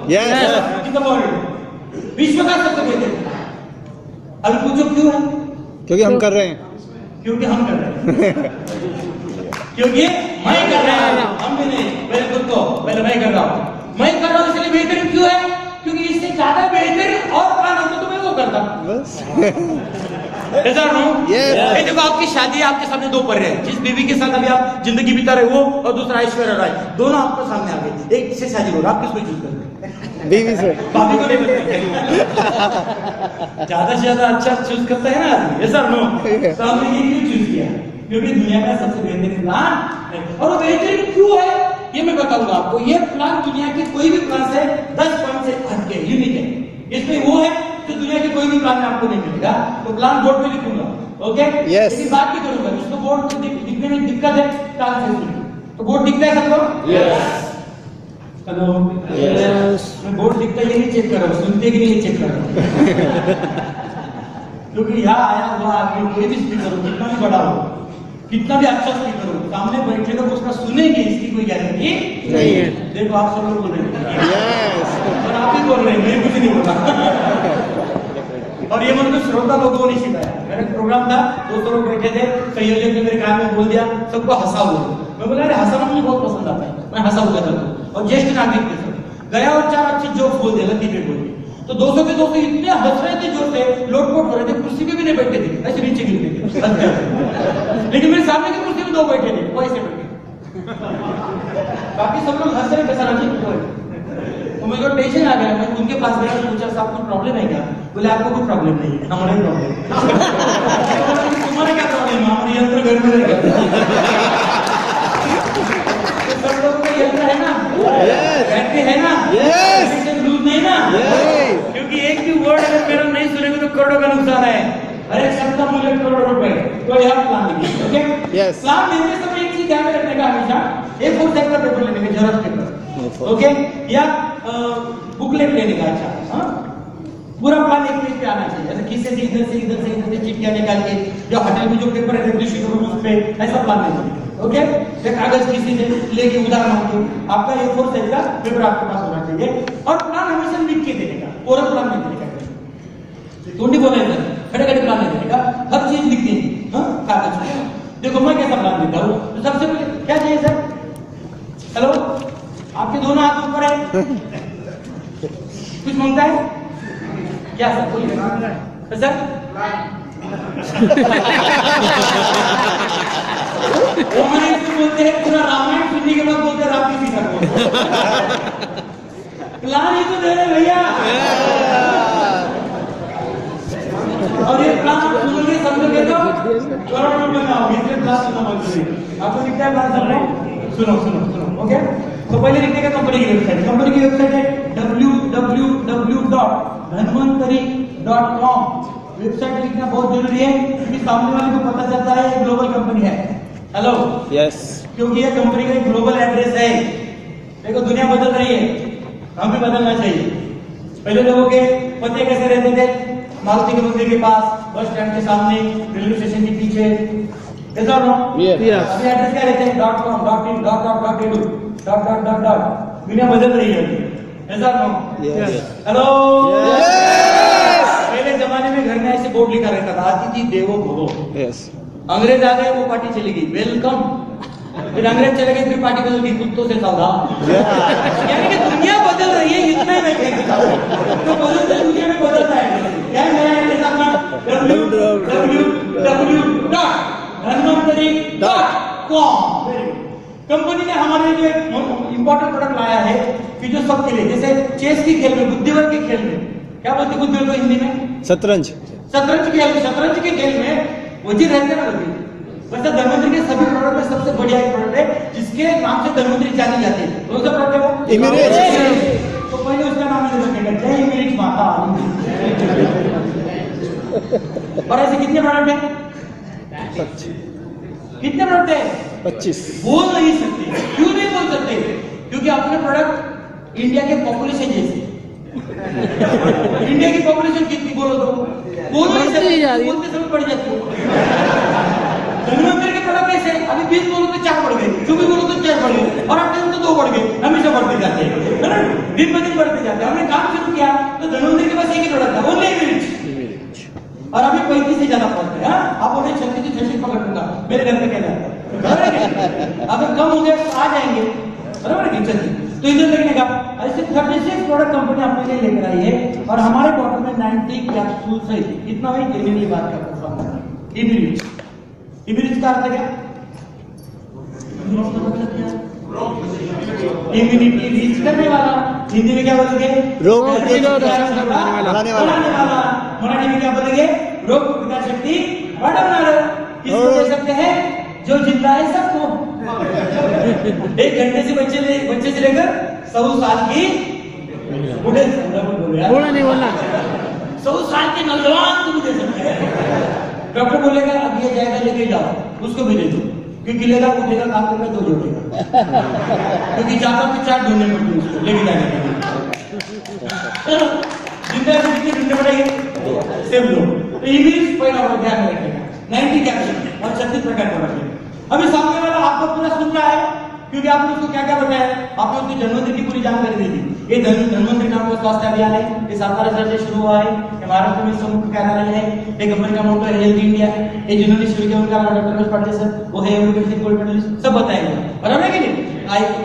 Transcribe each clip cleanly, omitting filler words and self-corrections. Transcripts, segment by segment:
In the world, विश्व का सबसे बेहतर प्लान। अभी पूछो क्यों है? क्योंकि हम कर रहे हैं। क्योंकि हम कर रहे हैं। क्योंकि मैं कर रहा हूं, हम भी नहीं, पहले खुद को, पहले मैं कर रहा हूं, मैं कर रहा हूं, इसलिए बेहतर क्यों है? क्योंकि इससे ज्यादा बेहतर और प्लान होता तो मैं वो करता। बस ऐसा नो? ये देखो आपकी शादी है, आपके सामने दो पर रहे हैं, जिस बीवी के साथ अभी आप जिंदगी बिता रहे हो और दूसरा ऐश्वर्या राय, दोनों आपके सामने आ गए, एक से शादी हो रहा, आप किसको चूज करेंगे? बीवी से। भाभी को नहीं बताएंगे। ज्यादा से ज्यादा अच्छा चूज करता है ना आदमी, ऐसा नो? तो हमने ये क्यों चूज किया? क्योंकि दुनिया का सबसे बेहतरीन प्लान है। और वो बेहतरीन क्यों है ये मैं बताऊंगा आपको। ये प्लान दुनिया के कोई भी प्लान से 10 पॉइंट से हटके यूनिक है। इसमें वो है जो दुनिया के कोई भी प्लान में आपको नहीं मिलेगा। तो प्लान बोर्ड पे लिखूंगा, ओके? लेकिन बात भी करूंगा, जिसको बोर्ड पे दिखने में दिक्कत है, तो बोर्ड दिखता है सबको? हेलो, मैं बोर्ड दिखता है ये नहीं चेक कर रहा हूँ, सुनते कि नहीं चेक कर रहा हूँ। क्योंकि यहाँ आया हुआ आगे कोई भी स्पीकर हो, कितना भी बड़ा हो, कितना भी अच्छा स्पीकर हो, सामने बैठे लोग उसका सुनेंगे, इसकी कोई गारंटी नहीं है। देखो आप सब लोग बोल रहे हैं, और आप ही बोल रहे हैं, मैं कुछ नहीं बोला। और ये मतलब श्रोता लोगों ने सिखाया। मेरा प्रोग्राम था, 200 लोग बैठे थे, संयोजक ने मेरे कान में बोल दिया सबको हंसा बोलो। मैं बोला अरे हंसाना मुझे बहुत पसंद आता है, मैं हंसा बोला था। और ज्येष्ठ नागरिक थे सब, गया और 4 अच्छे जोक बोल दिया, गलती पे बोल दिया। तो 200 के 200 इतने हंस रहे थे जोर से, लोटपोट हो रहे थे, कुर्सी पे भी नहीं बैठे थे, ऐसे नीचे गिरते थे। लेकिन मेरे सामने की कुर्सी में 2 बैठे थे, वो ऐसे बैठे। बाकी सब लोग हंस रहे बेचारा जी। तो मुझे टेंशन आ गया, मैं उनके पास गया, पूछा साहब कुछ प्रॉब्लम है क्या? बोले आपको कोई प्रॉब्लम नहीं है, हमारा प्रॉब्लम। तुम्हारा क्या प्रॉब्लम है? हमारे यंत्र घर में रहेगा। सब लोगों का यंत्र है ना, बैटरी है ना, लूज नहीं ना, क्योंकि एक भी वर्ड अगर मेरा नहीं सुनेंगे तो करोड़ों का नुकसान है। अरे शब्द का मूल्य करोड़ों रुपए। तो यह प्लान लिखिए, ओके? प्लान देते समय एक चीज ध्यान में रखने का, हमेशा A4 साइज का पेपर लेने का, जेरॉक्स पेपर, ओके? या बुकलेट लेने का। अच्छा, पूरा प्लान एक पेज पे आना चाहिए, ऐसे किसी से इधर से चिट्ठियां निकाल के, जो होटल में जो पेपर है उस पे ऐसा प्लान नहीं चाहिए, ओके? कागज किसी से लेके उधार मांगे, आपका A4 साइज का पेपर आपके पास होना चाहिए। और प्लान हमेशा लिख के देने का, पूरा प्लान नहीं देने का, टोंडी बोले खड़े प्लान नहीं देने का, हर चीज लिख देनी कागज में। देखो मैं कैसा प्लान देता हूँ, तो सबसे पहले क्या चाहिए सर? हेलो, आपके दोनों हाथ ऊपर है, कुछ मांगता है क्या सर? बोलिए सर। वो हमारे बोलते हैं पूरा रामायण सुनने के बाद बोलते हैं राम की सीता को। प्लान ही तो दे रहे भैया। और ये प्लान सुनोगे समझोगे तो करोड़ रुपए में आओगे, इसलिए प्लान सुनना मत करिए। आपको दिखता है प्लान सुनो, ओके? तो पहले लिखने का कंपनी की वेबसाइट है www.dhanvantari.com। वेबसाइट लिखना बहुत जरूरी है, क्योंकि सामने वाले को पता चलता है ये ग्लोबल कंपनी है। हेलो, यस, क्योंकि ये कंपनी का ग्लोबल एड्रेस है। देखो दुनिया बदल रही है, हम भी बदलना चाहिए। पहले लोगों के पते कैसे रहते थे? मारुति के मंदिर के पास, बस स्टैंड के सामने, रेलवे स्टेशन के पीछे, ऐसा नो? अभी एड्रेस क्या रहते हैं? .com, .in, .edu, .dot। दुनिया बदल रही है, ऐसा नो? हेलो, पहले जमाने में घर में ऐसे बोर्ड लिखा रहता था, अतिथि देवो भव। अंग्रेज आ गए, वो पार्टी चली गई, वेलकम। फिर अंग्रेज चले गए, फिर पार्टी बदल गई, कुत्तों से सावधान। यानी कि दुनिया बदल रही है, इतना ही मैं कहता हूं। तो बदलते दुनिया में बदलता है। क्या नया एड्रेस अपना? www.dhanvantari.com। कंपनी ने हमारे लिए इंपॉर्टेंट प्रोडक्ट लाया है कि जो सबके लिए, जैसे चेस की खेल में, बुद्धिबल के खेल में, क्या बोलते बुद्धिबल को हिंदी में? शतरंज के खेल में वजीर रहते ना वजीर, वैसे धन्वंतरी के सभी प्रोडक्ट में सबसे बढ़िया एक प्रोडक्ट है जिसके नाम से धन्वंतरी जानी जाती है। कौन सा प्रोडक्ट है वो? इमेरिट। तो पहले उसका नाम रखेगा जय इमेरिट माता। और ऐसे कितने प्रोडक्ट हैं? कितने प्रोडक्ट है? 25। बोल नहीं सकते। क्यों नहीं बोल सकते? क्योंकि अपने प्रोडक्ट इंडिया के पॉपुलेशन जैसे। इंडिया की पॉपुलेशन कितनी बोलो तो बोल नहीं सकते, बोलते समय बढ़ जाती है। धन्वंतरी के प्रोडक्ट कैसे? अभी 20 बोलो तो 4 बढ़ गए, 24 बोलो तो 4 बढ़ गए, और 8 तो 2 बढ़ गए, हमेशा बढ़ते जाते हैं, है ना? दिन ब दिन बढ़ते जाते हैं। हमने काम शुरू किया तो धन्वंतरि के पास एक ही प्रोडक्ट था, ओनली इम्यूनिटी, और अभी 35 से ज्यादा पहुंच गए। आप उन्हें 36 पकड़ लूंगा, मेरे घर में कहना है अगर कम हो गए तो आ जाएंगे, बराबर है। तो इधर देखने का ऐसे 36 प्रोडक्ट कंपनी अपने लिए लेकर आई है, और हमारे बॉटल में 90 कैप्सूल है। इतना वही देने की बात करता हूँ। इम्यूनिटी का अर्थ क्या? इम्यूनिटी रीच करने वाला, हिंदी में क्या बोलेंगे? रोग बढ़ाने वाला। मराठी में क्या बोलेंगे? रोग प्रतिकार शक्ति बढ़ाना। किसको दे सकते हैं? जो जिंदा है सबको। 1 घंटे से बच्चे से लेकर 100 साल की बूढ़े, बोला नहीं बोलना, 100 साल के नौजवान को भी दे सकते हैं। डॉक्टर बोलेगा अब ये जाएगा लेके जाओ, उसको भी दे दो, क्योंकि लेगा उठेगा काम करेगा 2 जोड़ेगा, क्योंकि चाहता तो 4 ढूंढने पड़ते उसको लेके जाने के लिए। जिंदा ढूंढने पड़ेंगे सेम लोग। तो इंग्लिश पहला और ध्यान में रखेगा 90 कैप्सूल और 36 प्रकार का रखेगा। अभी सामने वाला आपको पूरा सुन रहा है, क्योंकि आपने उसको क्या क्या बताया, आपने उसकी धन्वंतरि की पूरी जानकारी दे दी। ये धन्वंतरि नाम का स्वास्थ्य अभियान है, ये 7 साल से शुरू हुआ है, महाराष्ट्र में इसका मुख्य कार्यालय है। ये कंपनी का मोटो है हेल्थ इंडिया। ये जिन्होंने शुरू किया उनका नाम डॉक्टर रमेश पाटिल सर, वो है यूनिवर्सिटी गोल्ड मेडलिस्ट, सब बताएंगे। बराबर है कि नहीं?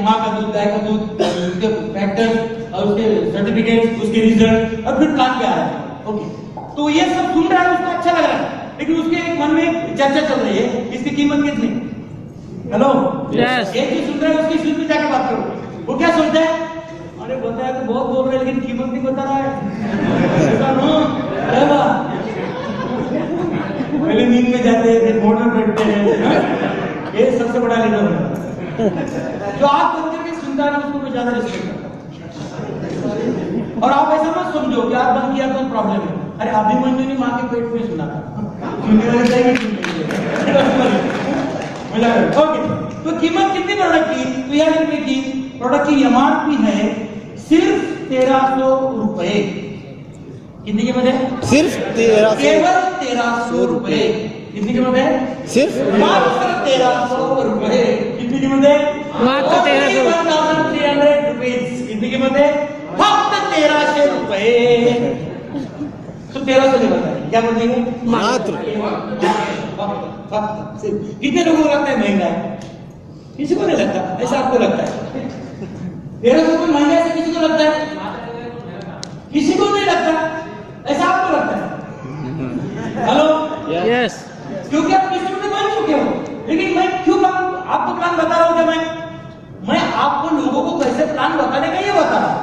माँ का दूध, गाय का दूध, उसके फैक्टर्स और उसके सर्टिफिकेट, उसके रिजल्ट, और फिर काम क्या है। ओके, तो ये सब सुन रहा है, उसको अच्छा लग रहा है, लेकिन उसके मन में एक चर्चा चल रही है, इसकी कीमत कितनी? हेलो, यस, एक जो सुन रहा है उसकी शुद्ध में जाकर बात करो। वो क्या सोचता है? अरे बताया तो बहुत बोल रहे हैं, लेकिन कीमत नहीं बता रहा है। पहले नींद में जाते हैं, फिर मोड़ में बैठते हैं। ये सबसे बड़ा लीडर है। जो आप बन करके सुनता है उसको मैं ज्यादा रिस्पेक्ट करता हूं। और आप ऐसा मत समझो कि आप बंद किया तो प्रॉब्लम है। अरे अभिमन्यु ने माँ के पेट में सुना था, सुनने वाले चाहिए। ओके, तो कीमत कितनी प्रोडक्ट की? तो यार इनमें की प्रोडक्ट की एमआरपी है सिर्फ 1300 रुपए। कितनी कीमत है? सिर्फ 1300, केवल 1300 रुपए। कितनी कीमत है? सिर्फ मात्र 1300 रुपए। कितनी कीमत है? मात्र 1300 रुपीज। कितनी कीमत है? फक्त 1300 रुपए। तो 1300 ले बताइए क्या बोलेंगे? मात्र। कितने लोगों को लगता है महंगा है? किसी को नहीं लगता, ऐसा आपको लगता है? 1300 रुपये महंगा है, किसी को लगता है? किसी को नहीं लगता, ऐसा आपको लगता है? हेलो, यस, क्योंकि आप डिस्ट्रीब्यूटर बन चुके हो। लेकिन मैं क्यों आपको प्लान बता रहा हूं? क्या मैं आपको लोगों को कैसे प्लान बताने का ये बता रहा हूं,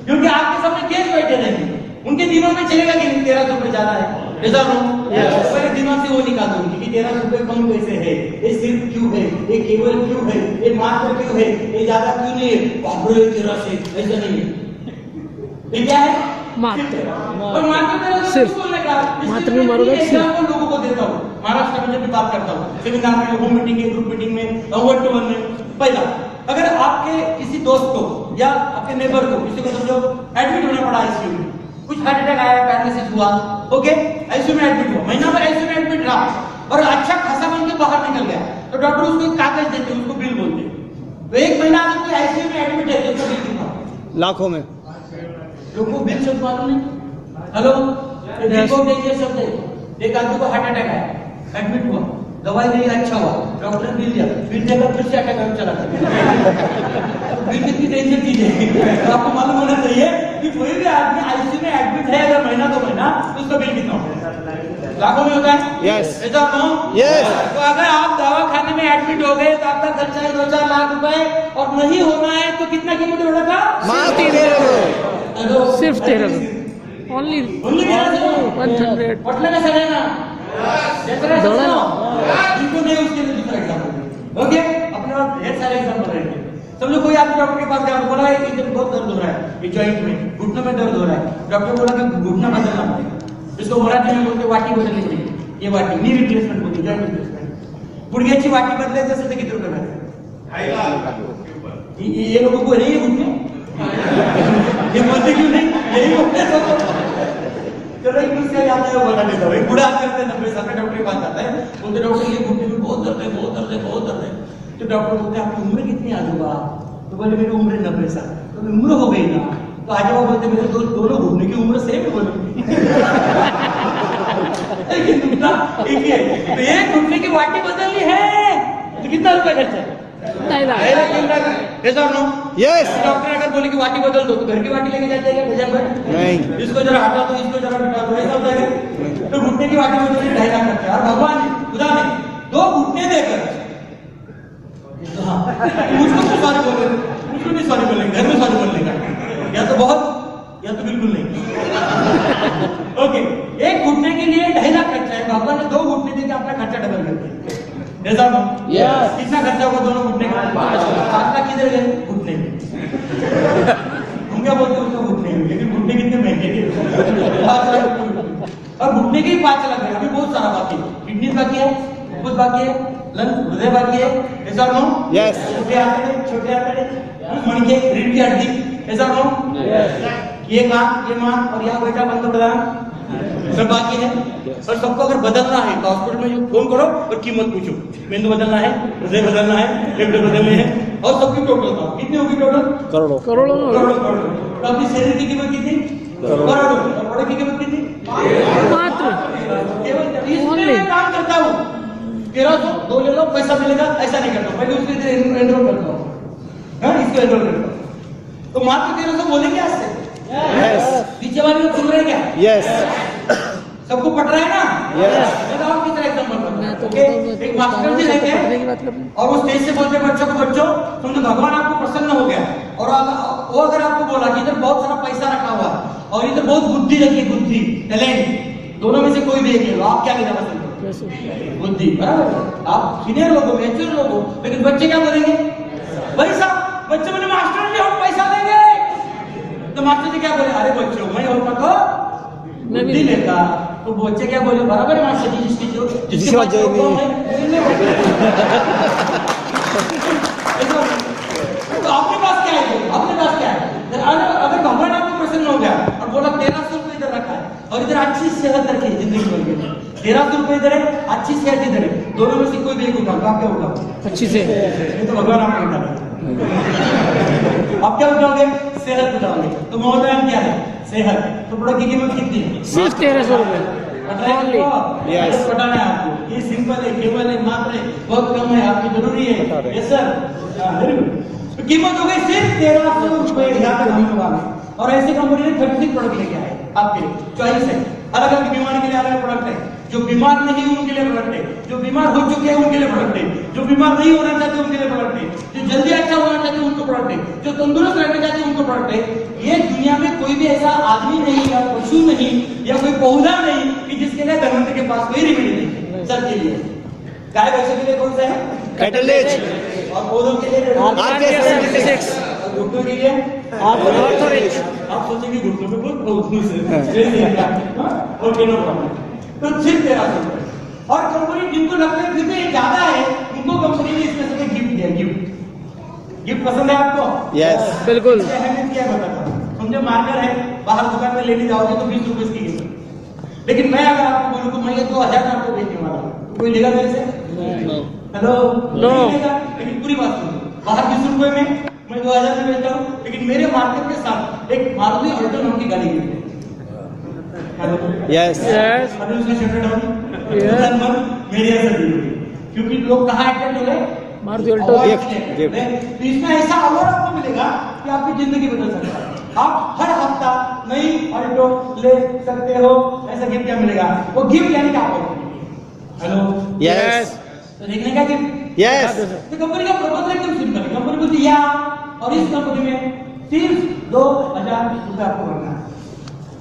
क्योंकि आपके सामने केस बैठे रहेंगे, उनके दिनों में चलेगा कि नहीं 1300 रुपये ज्यादा है, ऐसा पहले दिमाग से वो निकाल दूंगी कि 1300 रुपये कम कैसे है, ये सिर्फ क्यों है, ये केवल क्यों है, ये मात्र क्यों है, ये ज्यादा क्यों नहीं है? 1300 ऐसा नहीं है। ये क्या है? मात्र। और मात्र सिर्फ बोलने का मात्र में मारोगे एग्जाम्पल लोगों को देता हूँ। महाराष्ट्र में जब भी बात करता हूँ, सेमिनार में, होम मीटिंग में, ग्रुप मीटिंग में, 1-to-1 में, पहला अगर आपके किसी दोस्त को या आपके नेबर को किसी को समझो एडमिट होना पड़ा आईसीयू में, कुछ हार्ट अटैक आया, पैरालिसिस हुआ, ओके, आईसीयू में एडमिट हुआ, महीना भर आईसीयू में एडमिट रहा और अच्छा खासा बन के बाहर निकल गया, तो डॉक्टर उसको एक कागज देते हैं, उसको बिल बोलते हैं। तो 1 महीना अगर कोई आईसीयू में एडमिट है तो उसका बिल कितना? लाखों में। लोगों को बिल शब्द मालूम नहीं। हेलो, रिपोर्ट देखिए शब्द है, एक आदमी को हार्ट अटैक आया, एडमिट हुआ, दवाई दी, अच्छा हुआ, डॉक्टर बिल दिया, बिल देकर फिर से अटैक आया, चला गया। बिल कितनी टेंशन चीज है, तो आपको मालूम होना चाहिए कि कोई भी आदमी आईसीयू में एडमिट है अगर महीना 2 महीना, तो उसका बिल कितना होगा? लाखों में होता है। यस, ऐसा नो? यस। तो अगर आप दवाखाने में एडमिट हो गए तो आपका खर्चा है 2-4 लाख रुपए, और नहीं होना है तो कितना कीमत बढ़ेगा? मात्र 1300। सिर्फ 1300 ओनली 100 पटना का सर है ना, इनको नहीं, उसके लिए दूसरा एग्जाम्पल। ओके, अपने पास ढेर सारे एग्जाम्पल रहेंगे। समझो कोई आदमी डॉक्टर के पास गया, बोला है कि इधर बहुत दर्द हो रहा है, ये जॉइंट में, घुटनों में दर्द हो रहा है, डॉक्टर बोला कि घुटना बदलना पड़ेगा, इसको मराठी में बोलते वाटी बदलनी पड़ेगी, ये वाटी नी रिप्लेसमेंट होती, जॉइंट रिप्लेसमेंट। गुडघ्याची वाटी बदलायचं असेल तर किती रुपये भरायचे? ये लोगों को नहीं है घुटने, ये बोलते क्यों नहीं? यही बोलते हैं। चलो एक दूसरे याद है, बता देता हूँ। एक बूढ़ा करते 90 साल का डॉक्टर के पास आता है, बोलते डॉक्टर ये घुटने में बहुत दर्द है, बहुत दर्द है, बहुत दर्द है। तो डॉक्टर बोलते हैं आपकी उम्र कितनी आजूबा? तो बोले मेरी उम्र 90 साल। तो उम्र हो गई ना, तो आज वो बोलते मेरे दोनों घूमने की उम्र सेम है बोले। लेकिन दूसरा एक ही है, तो एक घुटने की वाटी बदलनी है तो कितना रुपए खर्चा है? 2.5 लाख। ऐसा नो? यस डॉक्टर अगर बोले कि वाटी बदल दो तो घर की वाटी लेके जाते हैं भजन पर? नहीं इसको जरा हटा दो, इसको जरा हटा दो, ऐसा होता है। तो घुटने की वाटी बदलने 2.5 लाख खर्चा है। और भगवान ने खुदा ने 2 घुटने देकर, हाँ, मुझको तो सॉरी बोले, मुझको नहीं सॉरी बोलेंगे, घर में सॉरी बोलने का, या तो बहुत या तो बिल्कुल नहीं। ओके, एक घुटने के लिए 2.5 लाख खर्चा है, भगवान ने 2 घुटने देकर अपना खर्चा डबल कर दिया। जैसा Yes. कितना खर्चा होगा दोनों घुटने का? 5 लाख किधर गए? घुटने में। हम क्या बोलते हैं उसको घुटने में, लेकिन घुटने कितने महंगे थे? 5 लाख। और घुटने के ही 5 लाख है, अभी बहुत सारा बाकी है। किडनी बाकी है, फुफ्फुस बाकी है, लंग्स हृदय बाकी है, ऐसा नो? Yes. छोटे आंकड़े, मणके, रीढ़ की हड्डी, ऐसा नो? ये कान और यहाँ बैठा पंतप्रधान सब बाकी है। और सबको अगर बदलना है तो हॉस्पिटल में फोन करो और कीमत पूछो, मेंदू बदलना है, हृदय बदलना है, फेफड़े बदलने हैं, और सबकी टोटल का कितनी होगी? टोटल करोड़ों करोड़ों तो अपनी शरीर की कीमत कितनी? करोड़ों। करोड़ों की कीमत कितनी? मात्र केवल इसमें मैं काम करता हूँ। 1300 2 ले लो, पैसा मिलेगा, ऐसा नहीं करता, पहले उसके एनरोल करता हूँ, इसको एनरोल करता हूँ। तो मात्र 1300 बोलेंगे आज से? यस पीछे वाले लोग सुन रहे हैं क्या? यस सबको पढ़ रहा है ना? Yes. बताओ किस तरह एग्जाम्पल मैं तो ओके, एक मास्टर जी पढ़ने की रहते बात कर और वो स्टेज से बोलते बच्चों को, बच्चों समझो भगवान आपको प्रसन्न हो गया, और वो अगर आपको बोला कि इधर बहुत सारा पैसा रखा हुआ है और इधर बहुत बुद्धि रखी, बुद्धि टैलेंट, दोनों में से कोई भी एक ले लो, आप क्या लेना पसंद करोगे? बुद्धि, बराबर। आप सीनियर लोग हो, मैच्योर लोग हो, लेकिन बच्चे क्या बोलेंगे? भाई साहब, बच्चे बोले मास्टर जी हम पैसा देंगे, तो मास्टर जी क्या बोले? अरे बच्चों मैं होता तो मैं भी बुद्धि लेता। तो बच्चे क्या बोले? बराबर है मास्टर जी, जिसके पास जो नहीं। तो आपके पास क्या है? अपने पास क्या है? अगर भगवान आपको प्रसन्न हो गया और बोला 1300 रुपए इधर रखा है और इधर अच्छी सेहत रखी है जिंदगी भर के, 1300 रुपए इधर है, अच्छी सेहत इधर है, दोनों में से कोई भी एक उठाओ, आप क्या उठाओ? अच्छी से नहीं तो भगवान आपको उठा, आप क्या उठाओगे? सेहत उठाओगे। तो महोदय क्या है? सेहत। तो प्रोडक्ट की कीमत कितनी है? सिर्फ 1300 रुपए ओनली। Yes. पढ़ाना है आपको, ये सिंपल है, केवल है, मात्र है, बहुत कम है, आपकी जरूरी है। Yes sir, very good. तो कीमत हो गई सिर्फ 1300 रुपए, यहाँ तक हम लोग आ गए। और ऐसी कंपनी ने 36 प्रोडक्ट लेके आए आपके लिए, चॉइस है, अलग अलग बीमारी के लिए अलग प्रोडक्ट है, जो बीमार नहीं है उनके लिए प्रोडक्ट है, जो बीमार हो चुके हैं उनके लिए प्रोडक्ट है, जो बीमार नहीं होना चाहते उनके लिए प्रोडक्ट है, जो जल्दी अच्छा होना चाहते हैं उनको प्रोडक्ट है, जो तंदुरुस्त रहना चाहते हैं उनको प्रोडक्ट है। ये दुनिया में कोई भी ऐसा आदमी नहीं या पशु नहीं या कोई पौधा नहीं कि जिसके लिए धनवंतर के पास कोई रेमेडी नहीं। सबके लिए गाय भैंसों के लिए कौन सा है? कैटलेज और पौधों के लिए RK76 और घुटनों के लिए ऑर्थोरिच। आप सोचेंगे घुटनों में बहुत बहुत है। Okay no problem. तो सिर्फ 1300 रुपए। और कंपनी जिनको लगता है फिर भी ये ज्यादा है, उनको कंपनी ने इसमें से गिफ्ट दिया। गिफ्ट पसंद है आपको? यस बिल्कुल। अहमियत क्या है बताता हूं। समझो मार्कर है, बाहर दुकान में लेने जाओगे तो 20 रुपए इसकी कीमत, लेकिन मैं अगर आपको बोलूं तो मैं ये 2000 में आपको बेचने वाला हूं, तो कोई लेगा मेरे से? Hello no. लेकिन पूरी बात सुनो, बाहर 20 रुपए में मैं 2000 में बेचता हूँ, लेकिन मेरे मार्केट के साथ एक मारुति अल्टो नाम की गाड़ी गिफ्ट है। यस यस अभी उसका शटर डाउन Yes. मेरे ऐसा क्योंकि लोग कहाँ अट्रैक्ट हो गए? मारुति अल्टो गिफ्ट गिफ्ट तो इसमें ऐसा अवार्ड आपको मिलेगा कि आपकी जिंदगी बदल सकता है। आप हर हफ्ता नई अल्टो ले सकते हो। ऐसा गिफ्ट क्या मिलेगा? वो गिफ्ट यानी क्या आपको? हेलो यस तो देखने का गिफ्ट। यस तो कंपनी का प्रपोजल एकदम सिंपल है। कंपनी बोलती है और इस कंपनी में सिर्फ 2000 रुपए आपको भरना है।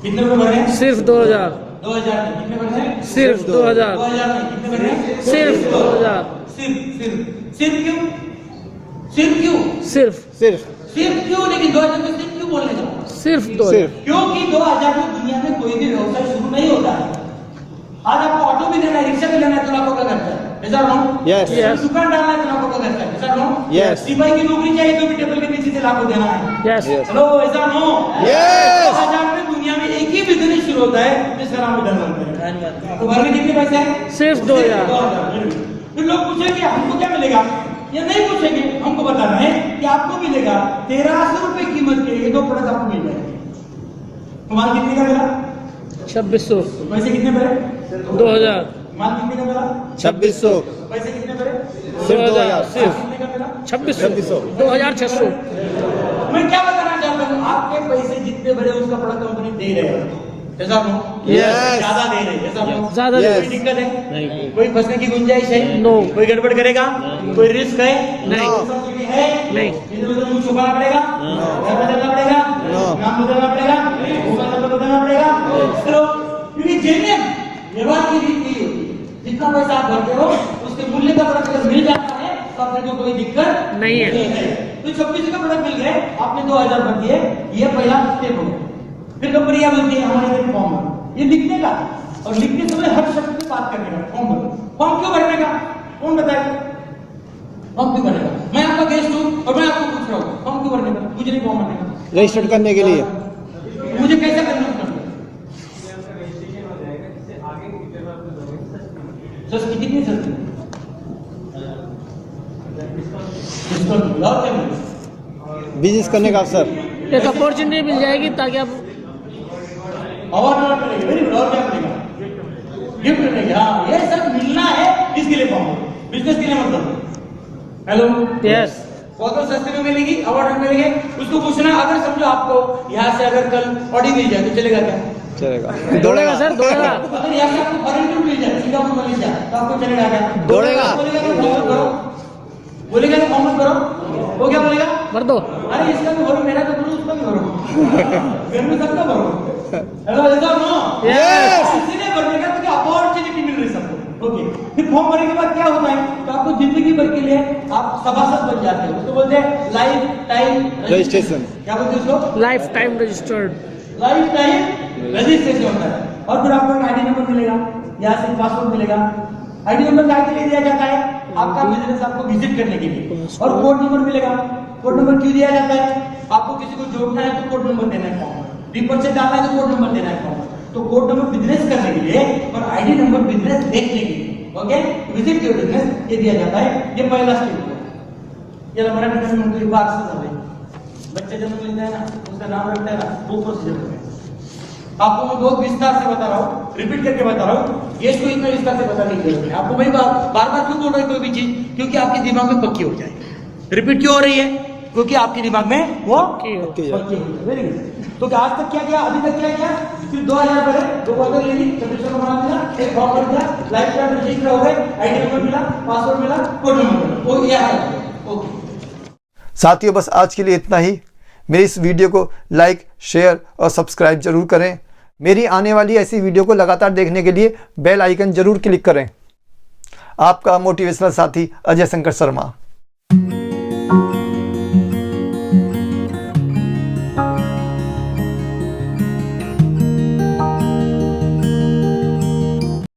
कितने रुपए भर रहे हैं? सिर्फ 2000। 2000 नहीं, कितने भर रहे हैं? सिर्फ 2000। 2000 नहीं, कितने भर रहे हैं? सिर्फ 2000। सिर्फ क्यों? सिर्फ क्यों? सिर्फ सिर्फ क्यों? लेकिन 2000 में सिर्फ क्यों बोलने का? सिर्फ 2000। सिर्फ क्योंकि 2000 में दुनिया में कोई भी व्यवसाय शुरू नहीं होता है। आज आपको ऑटो भी लेना है, रिक्शा भी लेना है तो लाखों का खर्चा है, ऐसा नो? Yes Yes. दुकान डालना है तो लाखों का खर्चा है, ऐसा नो? Yes. सिपाही की नौकरी चाहिए तो भी टेबल के नीचे से लाखों देना है। Yes Yes. हेलो, ऐसा नो? Yes. 2000 में दुनिया में एक ही बिजनेस शुरू होता है जिसका नाम है धनवंतर। तो घर में कितने पैसे हैं? सिर्फ 2000। फिर लोग पूछेंगे हमको क्या मिलेगा? ये नहीं पूछेंगे, हमको बताना है कि आपको मिलेगा 1300 रुपए कीमत के ये दो प्रोडक्ट आपको मिल जाएंगे। तो माल कितने का मिला? 2600 पैसे कितने भरे? 2000 माल कितने का मिला? 2600 पैसे कितने भरे? सिर्फ 2000 सिर्फ कितने का मिला? 2600 2600 मैं क्या बताना चाहता हूँ, आपके पैसे जितने भरे उसका प्रोडक्ट कंपनी दे रहे हैं, ऐसा नो? Yes. ज्यादा दे रहे हैं, ऐसा नो? ज्यादा Yes. कोई दिक्कत है? नहीं कोई फंसने की गुंजाइश है? No. कोई गड़बड़ करेगा? कोई रिस्क है? नहीं। रिस्पॉन्सिबिलिटी है? नहीं। इधर उधर मुंह छुपाना पड़ेगा? घर बदलना पड़ेगा? No. नाम बदलना पड़ेगा? मोबाइल नंबर बदलना पड़ेगा? चलो, क्योंकि जेन्युइन व्यवहार की रीति यही होती है। जितना पैसा आप भरते हो उसके मूल्य का प्रोडक्ट अगर मिल जाता है तो आपको कोई दिक्कत नहीं है। तो 26 का प्रोडक्ट मिल गए, आपने 2000 भर दिए, ये पहला स्टेप हो गया। फिर कंपनी क्या बोलती है, हमारे लिए फॉर्म भरो। ये लिखने का और लिखते समय हर शब्द पे बात करने का फॉर्म भरो। फॉर्म क्यों भरने का? कौन बताएगा? फॉर्म क्यों भरने का? मैं आपका गेस्ट हूं और मैं आपको पूछ रहा हूं, फॉर्म क्यों भरने का? मुझे नहीं फॉर्म भरने का। रजिस्टर करने के लिए तो मुझे कैसे करना है? सर कितनी सस्ती है? डिस्काउंट और क्या मिलेगा? बिजनेस करने का अवसर। एक अपॉर्चुनिटी मिल जाएगी ताकि आप अवार्ड मिलेगा, वेरी गुड। और क्या मिलेगा? गिफ्ट मिलेगा। हाँ, ये सब मिलना है, इसके लिए फॉर्म बिजनेस के लिए मतलब। हेलो, यस बहुत सस्ते में मिलेगी, अवार्ड मिलेंगे। उसको पूछना, अगर समझो आपको यहाँ से अगर कल ऑडी मिल जाए तो चलेगा क्या? चलेगा, दौड़ेगा सर, दौड़ेगा। अगर यहाँ से आपको फॉरेन टूर मिल जाए, सिंगापुर मिल जाए, तो आपको चलेगा क्या? दौड़ेगा। बोलेगा तो फॉर्म करो, बोलेगा तो फॉर्म करो। वो क्या बोलेगा? भर दो। अरे इसका भी भरो, मेरा तो भरो, उसका भी भरो, घर में सबका भरो। हेलो, ऐसा नो? Yes. इसीलिए भरने का तो अपॉर्चुनिटी मिल रही सबको। ओके, फिर फॉर्म भरने के बाद क्या होता है, तो आपको जिंदगी भर के लिए आप सभासद बन जाते हो। उसको बोलते हैं लाइफ टाइम रजिस्ट्रेशन। क्या बोलते हैं उसको? Life time registered. Life time registration होता है। और फिर आपको एक आईडी नंबर मिलेगा, यहाँ से पासवर्ड मिलेगा। आईडी नंबर क्या के लिए दिया जाता है? आपका बिजनेस आपको विजिट करने के लिए। और कोड नंबर मिलेगा। कोड नंबर क्यों दिया जाता है? आपको किसी को जोड़ना है तो कोड नंबर देना है फॉर्म। रिपर्चेज डालना है तो कोड नंबर देना है फॉर्म। तो कोड नंबर बिजनेस करने के लिए और आईडी नंबर बिजनेस देखने के लिए। ओके, विजिट योर बिजनेस ये दिया जाता है। ये पहला स्टेप है। ये मराठी में म्हणतो विभाग से झाले। बच्चे जन्म लेते हैं ना, उसका नाम रखते हैं ना, वो प्रोसीजर है। आपको मैं बहुत विस्तार से बता रहा हूँ, रिपीट करके बता रहा हूँ। ये इसको इतना विस्तार से बताने की जरूरत है। आपको मैं बार बार क्यों बोल रहा हूँ कोई भी चीज? क्योंकि आपके दिमाग में पक्की हो जाए। रिपीट क्यों हो रही है? क्योंकि आपके दिमाग में वो पक्की हो जाए। Very good. तो आज तक क्या किया? अभी तक क्या किया? सिर्फ 2000 भरे, 2000 ले ली, 2600 का माल मिला, एक फॉर्म भर दिया, लाइफ टाइम रजिस्टर हो गए, आईडी नंबर मिला, पासवर्ड मिला, कोड नंबर मिला। वो ये है। ओके साथियों, बस आज के लिए इतना ही। मेरी इस वीडियो को लाइक, शेयर और सब्सक्राइब जरूर करें। मेरी आने वाली ऐसी वीडियो को लगातार देखने के लिए बेल आइकन जरूर क्लिक करें। आपका मोटिवेशनल साथी अजय शंकर शर्मा।